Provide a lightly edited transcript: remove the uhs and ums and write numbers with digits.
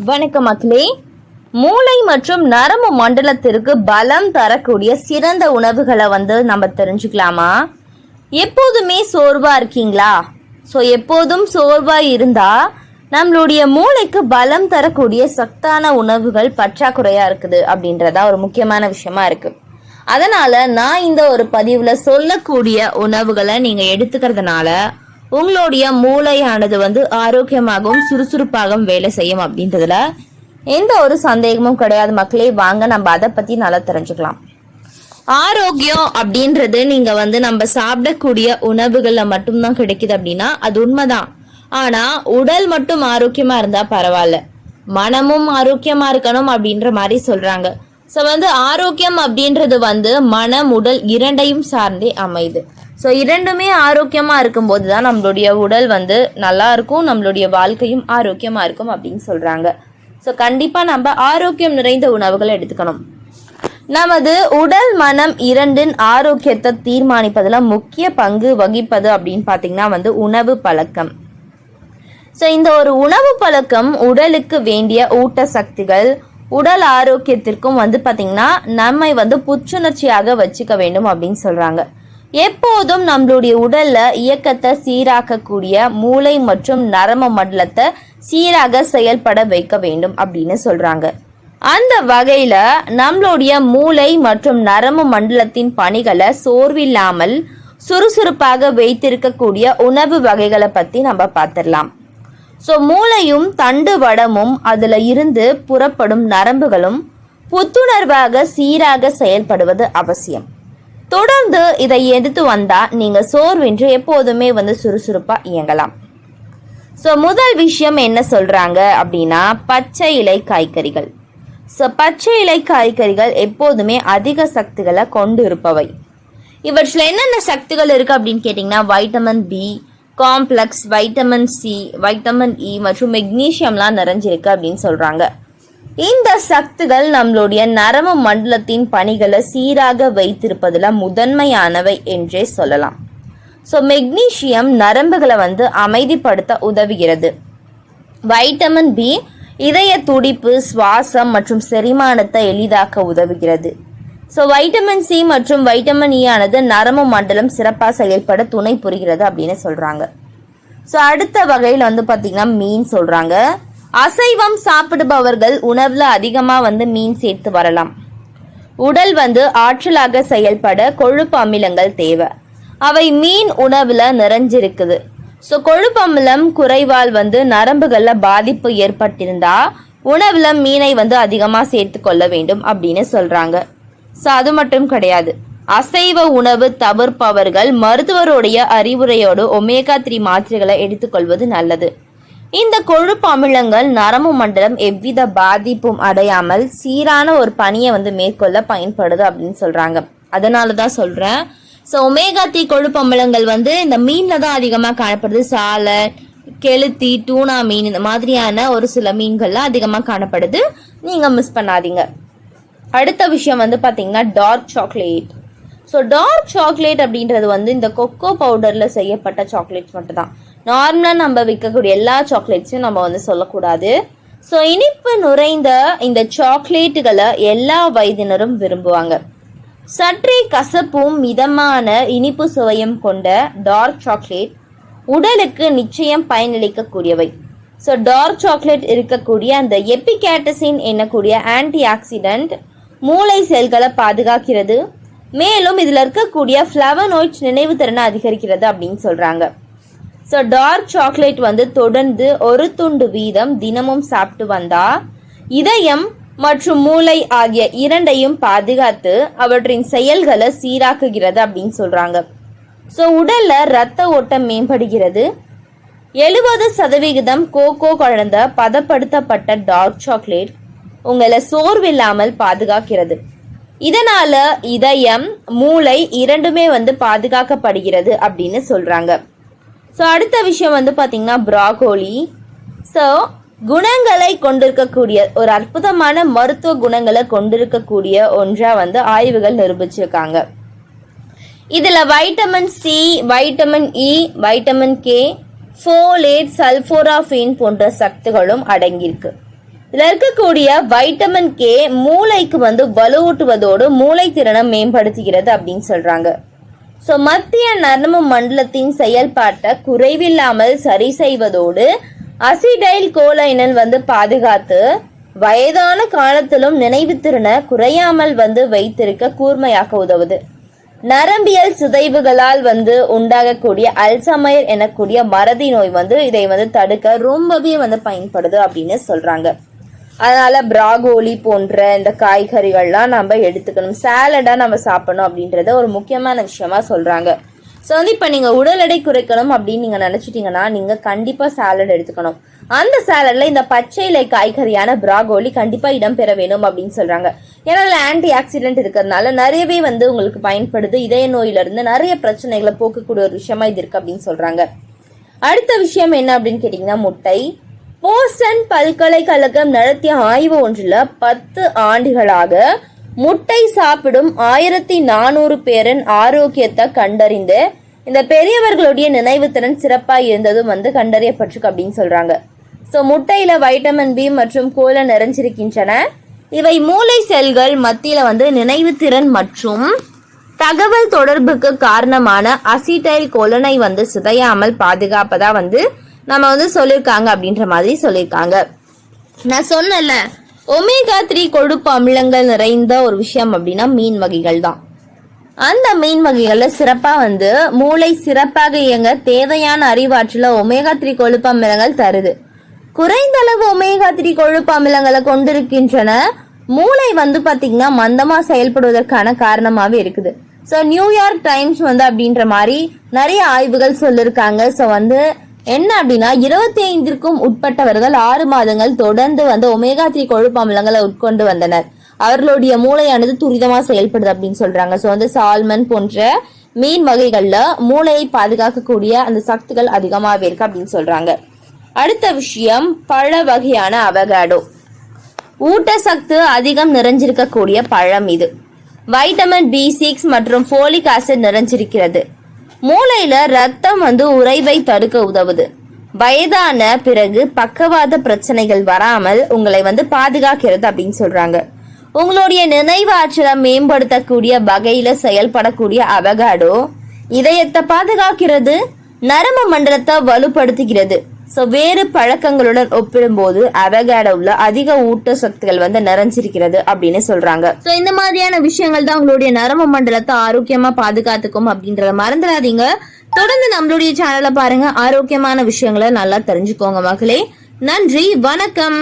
வணக்கம் மக்களே. மூளை மற்றும் நரம்பு மண்டலத்திற்கு பலம் தரக்கூடிய சிறந்த உணவுகளை நம்ம தெரிஞ்சுக்கலாமா? எப்போதுமே சோர்வா இருக்கீங்களா? எப்போதும் சோர்வா இருந்தா நம்மளுடைய மூளைக்கு பலம் தரக்கூடிய சத்தான உணவுகள் பற்றாக்குறையா இருக்குது அப்படின்றதா ஒரு முக்கியமான விஷயமா இருக்கு. அதனால நான் இந்த ஒரு பதிவுல சொல்லக்கூடிய உணவுகளை நீங்க எடுத்துக்கிறதுனால உங்களுடைய மூளையானது ஆரோக்கியமாகவும் சுறுசுறுப்பாகவும் வேலை செய்யும் அப்படின்றதுல எந்த ஒரு சந்தேகமும் கிடையாது மக்களே. வாங்க நம்ம அதை பத்தி நல்லா தெரிஞ்சுக்கலாம். ஆரோக்கியம் அப்படின்றது நீங்க நம்ம சாப்பிடக்கூடிய உணவுகள்ல மட்டும்தான் கிடைக்குது அப்படின்னா அது உண்மைதான். ஆனா உடல் மட்டும் ஆரோக்கியமா இருந்தா பரவாயில்ல, மனமும் ஆரோக்கியமா இருக்கணும் அப்படின்ற மாதிரி சொல்றாங்க. ஆரோக்கியம் அப்படின்றது மனம் உடல் இரண்டையும் சார்ந்தே அமையுது. இரண்டுமே ஆரோக்கியமா இருக்கும் போதுதான் நம்மளுடைய உடல் நல்லா இருக்கும், நம்மளுடைய வாழ்க்கையும் ஆரோக்கியமா இருக்கும் அப்படின்னு சொல்றாங்க. கண்டிப்பா நம்ம ஆரோக்கியம் நிறைந்த உணவுகளை எடுத்துக்கணும். நமது உடல் மனம் இரண்டின் ஆரோக்கியத்தை தீர்மானிப்பதுல முக்கிய பங்கு வகிப்பது அப்படின்னு பாத்தீங்கன்னா உணவு பழக்கம். இந்த ஒரு உணவு பழக்கம் உடலுக்கு வேண்டிய ஊட்டசக்திகள், உடல் ஆரோக்கியத்திற்கும் பாத்தீங்கன்னா நம்மை புத்துணர்ச்சியாக வச்சுக்க வேண்டும் அப்படின்னு சொல்றாங்க. எப்போதும் நம்மளுடைய உடல்ல இயக்கத்தை சீராக்கக்கூடிய மூளை மற்றும் நரம்பு மண்டலத்தை சீராக செயல்பட வைக்க வேண்டும் அப்படின்னு சொல்றாங்க. அந்த வகையில நம்மளுடைய மூளை மற்றும் நரம்பு மண்டலத்தின் பணிகளை சோர்வில்லாமல் சுறுசுறுப்பாக வைத்திருக்கக்கூடிய உணவு வகைகளை பத்தி நம்ம பார்த்திடலாம். மூளையும் தண்டு வடமும் அதுல இருந்து புறப்படும் நரம்புகளும் புத்துணர்வாக சீராக செயல்படுவது அவசியம். தொடர்ந்து இதை எடுத்து வந்தா நீங்க சோர்வின்றி எப்போதுமே சுறுசுறுப்பா இயங்கலாம். முதல் விஷயம் என்ன சொல்றாங்க அப்படின்னா பச்சை இலை காய்கறிகள். பச்சை இலை காய்கறிகள் எப்போதுமே அதிக சக்திகளை கொண்டு இருப்பவை. இவற்றில் என்னென்ன சக்திகள் இருக்கு அப்படின்னு கேட்டீங்கன்னா vitamin B complex, vitamin C, vitamin E மற்றும் மெக்னீசியம்லாம் நிறைஞ்சிருக்கு அப்படின்னு சொல்றாங்க. இந்த சக்திகள் நம்மளுடைய நரம்பு மண்டலத்தின் பணிகளை சீராக வைத்திருப்பதுல முதன்மையானவை என்றே சொல்லலாம். மெக்னீசியம் நரம்புகளை அமைதிப்படுத்த உதவுகிறது. வைட்டமின் பி இதய துடிப்பு, சுவாசம் மற்றும் செரிமானத்தை எளிதாக்க உதவுகிறது. வைட்டமின் சி மற்றும் வைட்டமின் இ ஆனது நரம்பு மண்டலம் சிறப்பாக செயல்பட துணை புரிகிறது அப்படின்னு சொல்றாங்க. அடுத்த வகையில் பாத்தீங்கன்னா மீன் சொல்றாங்க. அசைவம் சாப்பிடுபவர்கள் உணவுல அதிகமா மீன் சேர்த்து வரலாம். உடல் ஆற்றலாக செயல்பட கொழுப்பு அமிலங்கள் தேவை. அவை மீன் உணவுல நிறைஞ்சிருக்குது. கொழுப்பு அமிலம் குறைவால் நரம்புகள்ல பாதிப்பு ஏற்பட்டிருந்தா உணவுல மீனை அதிகமா சேர்த்து கொள்ள வேண்டும் அப்படின்னு சொல்றாங்க. அது மட்டும் கிடையாது, அசைவ உணவு தவிர்ப்பவர்கள் மருத்துவருடைய அறிவுரையோடு ஒமேகா 3 மாத்திரைகளை எடுத்துக்கொள்வது நல்லது. இந்த கொழுப்பு அமிலங்கள் நரம்பு மண்டலம் எவ்வித பாதிப்பும் அடையாமல் சீரான ஒரு பணியை மேற்கொள்ள பயன்படுது அப்படின்னு சொல்றாங்க. அதனாலதான் சொல்றேன். ஒமேகா 3 கொழுப்பு அமிலங்கள் இந்த மீன்ல தான் அதிகமா காணப்படுது. சாலை, கெளுத்தி, டூனா மீன் இந்த மாதிரியான ஒரு சில மீன்கள்ல அதிகமா காணப்படுது. நீங்க மிஸ் பண்ணாதீங்க. அடுத்த விஷயம் பாத்தீங்கன்னா டார்க் சாக்லேட். டார்க் சாக்லேட் அப்படின்றது இந்த கொக்கோ பவுடர்ல செய்யப்பட்ட சாக்லேட்ஸ் மட்டும் தான். நார்மலாக நம்ம விற்கக்கூடிய எல்லா சாக்லேட்ஸையும் நம்ம சொல்லக்கூடாது. இனிப்பு நுரைந்த இந்த சாக்லேட்டுகளை எல்லா வயதினரும் விரும்புவாங்க. சற்றே கசப்பும் மிதமான இனிப்பு சுவையும் கொண்ட டார்க் சாக்லேட் உடலுக்கு நிச்சயம் பயனளிக்கக்கூடியவை. டார்க் சாக்லேட் இருக்கக்கூடிய அந்த எபிகேட்டசின் என்னக்கூடிய ஆன்டி ஆக்சிடென்ட் மூளை செல்களை பாதுகாக்கிறது. மேலும் இதுல இருக்கக்கூடிய ஃப்ளவனோய்ட்ஸ் நினைவு திறனை அதிகரிக்கிறது அப்படின்னு சொல்றாங்க. டார்க் சாக்லேட் தொடர்ந்து ஒரு துண்டு வீதம் தினமும் சாப்பிட்டு வந்தா இதயம் மற்றும் மூளை ஆகிய இரண்டையும் பாதுகாத்து அவற்றின் செயல்களை சீராக்குகிறது அப்படின்னு சொல்றாங்க. உடல்ல இரத்த ஓட்டம் மேம்படுகிறது. 70% கோகோ கலந்த பதப்படுத்தப்பட்ட டார்க் சாக்லேட் உங்களை சோர்வில்லாமல் பாதுகாக்கிறது. இதனால இதயம், மூளை இரண்டுமே பாதுகாக்கப்படுகிறது அப்படின்னு சொல்றாங்க. அடுத்த விஷயம் பாத்தீங்கன்னா ப்ராக்கோலி. குணங்களை கொண்டிருக்கக்கூடிய ஒரு அற்புதமான மருத்துவ குணங்களை கொண்டிருக்கக்கூடிய ஒன்றா ஆய்வுகள் நிரூபிச்சிருக்காங்க. இதுல vitamin C, vitamin E, vitamin K, folate, sulforaphane போன்ற சக்திகளும் அடங்கியிருக்கு. இதுல இருக்கக்கூடிய வைட்டமின் கே மூளைக்கு வந்து வலுவூட்டுவதோடு மூளை திறனை மேம்படுத்துகிறது அப்படின்னு சொல்றாங்க. ஸோ மத்திய நரம்பு மண்டலத்தின் செயல்பாட்டை குறைவில்லாமல் சரி செய்வதோடு அசிடைல் கோலைனன் வந்து பாதுகாத்து வயதான காலத்திலும் நினைவு திறனை குறையாமல் வந்து வைத்திருக்க கூர்மையாக்க உதவுது. நரம்பியல் சிதைவுகளால் வந்து உண்டாகக்கூடிய அல்சமையர் எனக்கூடிய மறதி நோய் வந்து இதை வந்து தடுக்க ரொம்பவே வந்து பயன்படுது அப்படின்னு சொல்றாங்க. அதனால பிராகோலி போன்ற இந்த காய்கறிகள்லாம் நம்ம எடுத்துக்கணும், சாலடா நம்ம சாப்பிடணும் அப்படின்றத ஒரு முக்கியமான விஷயமா சொல்றாங்க. ஸோ வந்து இப்போ நீங்கள் உடல் எடை குறைக்கணும் அப்படின்னு நீங்கள் நினச்சிட்டிங்கன்னா நீங்கள் கண்டிப்பாக சாலட் எடுத்துக்கணும். அந்த சாலடில் இந்த பச்சை இலை காய்கறியான பிராகோலி கண்டிப்பாக இடம்பெற வேணும் அப்படின்னு சொல்கிறாங்க. ஏன்னா அதில் ஆன்டி ஆக்சிடென்ட் இருக்கிறதுனால நிறையவே வந்து உங்களுக்கு பயன்படுது. இதய நோயிலிருந்து நிறைய பிரச்சனைகளை போக்கக்கூடிய ஒரு விஷயமா இது இருக்குது அப்படின்னு சொல்கிறாங்க. அடுத்த விஷயம் என்ன அப்படின்னு கேட்டிங்கன்னா முட்டை. போஸ்டன் பல்கலைக்கழகம் நடத்திய ஆய்வு ஒன்றில் 10 ஆண்டுகளாக முட்டை சாப்பிடும் 1400 பேரின் ஆரோக்கியத்தை கண்டறிந்து இந்த பெரியவர்களுடைய நினைவு திறன் சிறப்பாக இருந்ததும் வந்து கண்டறியப்பட்டிருக்கு அப்படின்னு சொல்றாங்க. ஸோ முட்டையில வைட்டமின் பி மற்றும் கோலன் நிறைஞ்சிருக்கின்றன. இவை மூளை செல்கள் மத்தியில வந்து நினைவு திறன் மற்றும் தகவல் தொடர்புக்கு காரணமான அசிடைல் கோலனை வந்து சிதையாமல் பாதுகாப்பதா வந்து நம்ம வந்து சொல்லியிருக்காங்க அப்படின்ற மாதிரி சொல்லியிருக்காங்க. நான் சொன்னல ஒமேகா 3 கொழுப்பு அமிலங்கள் நிறைந்த ஒரு விஷயம் அப்படின்னா மீன் வகைகள் தான். அந்த மீன் வகைகள்ல சிறப்பா வந்து மூளை சிறப்பாக இயங்க தேவையான அறிவாற்றல ஒமேகா 3 கொழுப்பு அமிலங்கள் தருது. குறைந்த அளவு ஒமேகா 3 கொழுப்பு அமிலங்களை கொண்டிருக்கின்றன. மூளை வந்து பாத்தீங்கன்னா மந்தமா செயல்படுவதற்கான காரணமாவே இருக்குது. ஸோ நியூயார்க் டைம்ஸ் வந்து அப்படின்ற மாதிரி நிறைய ஆய்வுகள் சொல்லியிருக்காங்க. ஸோ வந்து என்ன அப்படின்னா 25க்கும் உட்பட்டவர்கள் 6 மாதங்கள் தொடர்ந்து வந்து ஒமேகா 3 கொழுப்பு அமிலங்களை உட்கொண்டு வந்தனர். அவர்களுடைய மூளையானது துரிதமா செயல்படுது அப்படின்னு சொல்றாங்க. ஸோ வந்து சால்மன் போன்ற மீன் வகைகள்ல மூளையை பாதுகாக்கக்கூடிய அந்த சக்திகள் அதிகமாகவே இருக்கு அப்படின்னு சொல்றாங்க. அடுத்த விஷயம் பழ வகையான அவகாடோ. ஊட்டச்சத்து அதிகம் நிறைஞ்சிருக்கக்கூடிய பழம் இது. வைட்டமின் B6 மற்றும் ஃபோலிக் ஆசிட் நிறைஞ்சிருக்கிறது. மூளையில ரத்தம் வந்து உறைவை தடுக்க உதவுது. வயதான பிறகு பக்கவாத பிரச்சனைகள் வராமல் உங்களை வந்து பாதுகாக்கிறது அப்படின்னு சொல்றாங்க. உங்களுடைய நினைவு ஆற்றலை மேம்படுத்தக்கூடிய வகையில செயல்படக்கூடிய அவகாடோ இதயத்தை பாதுகாக்கிறது, நரம்பு மண்டலத்தை வலுப்படுத்துகிறது. ஸோ வேறு பழக்கங்களுடன் ஒப்பிடும்போது அவகாடோவில் அதிக ஊட்டச்சத்துக்கள் வந்து நிறைஞ்சிருக்கிறது அப்படின்னு சொல்றாங்க. ஸோ இந்த மாதிரியான விஷயங்கள் தான் உங்களுடைய நரம்பு மண்டலத்தை ஆரோக்கியமா பாதுகாத்துக்கும் அப்படின்றத மறந்துடாதீங்க. தொடர்ந்து நம்மளுடைய சேனலை பாருங்க, ஆரோக்கியமான விஷயங்களை நல்லா தெரிஞ்சுக்கோங்க மக்களே. நன்றி, வணக்கம்.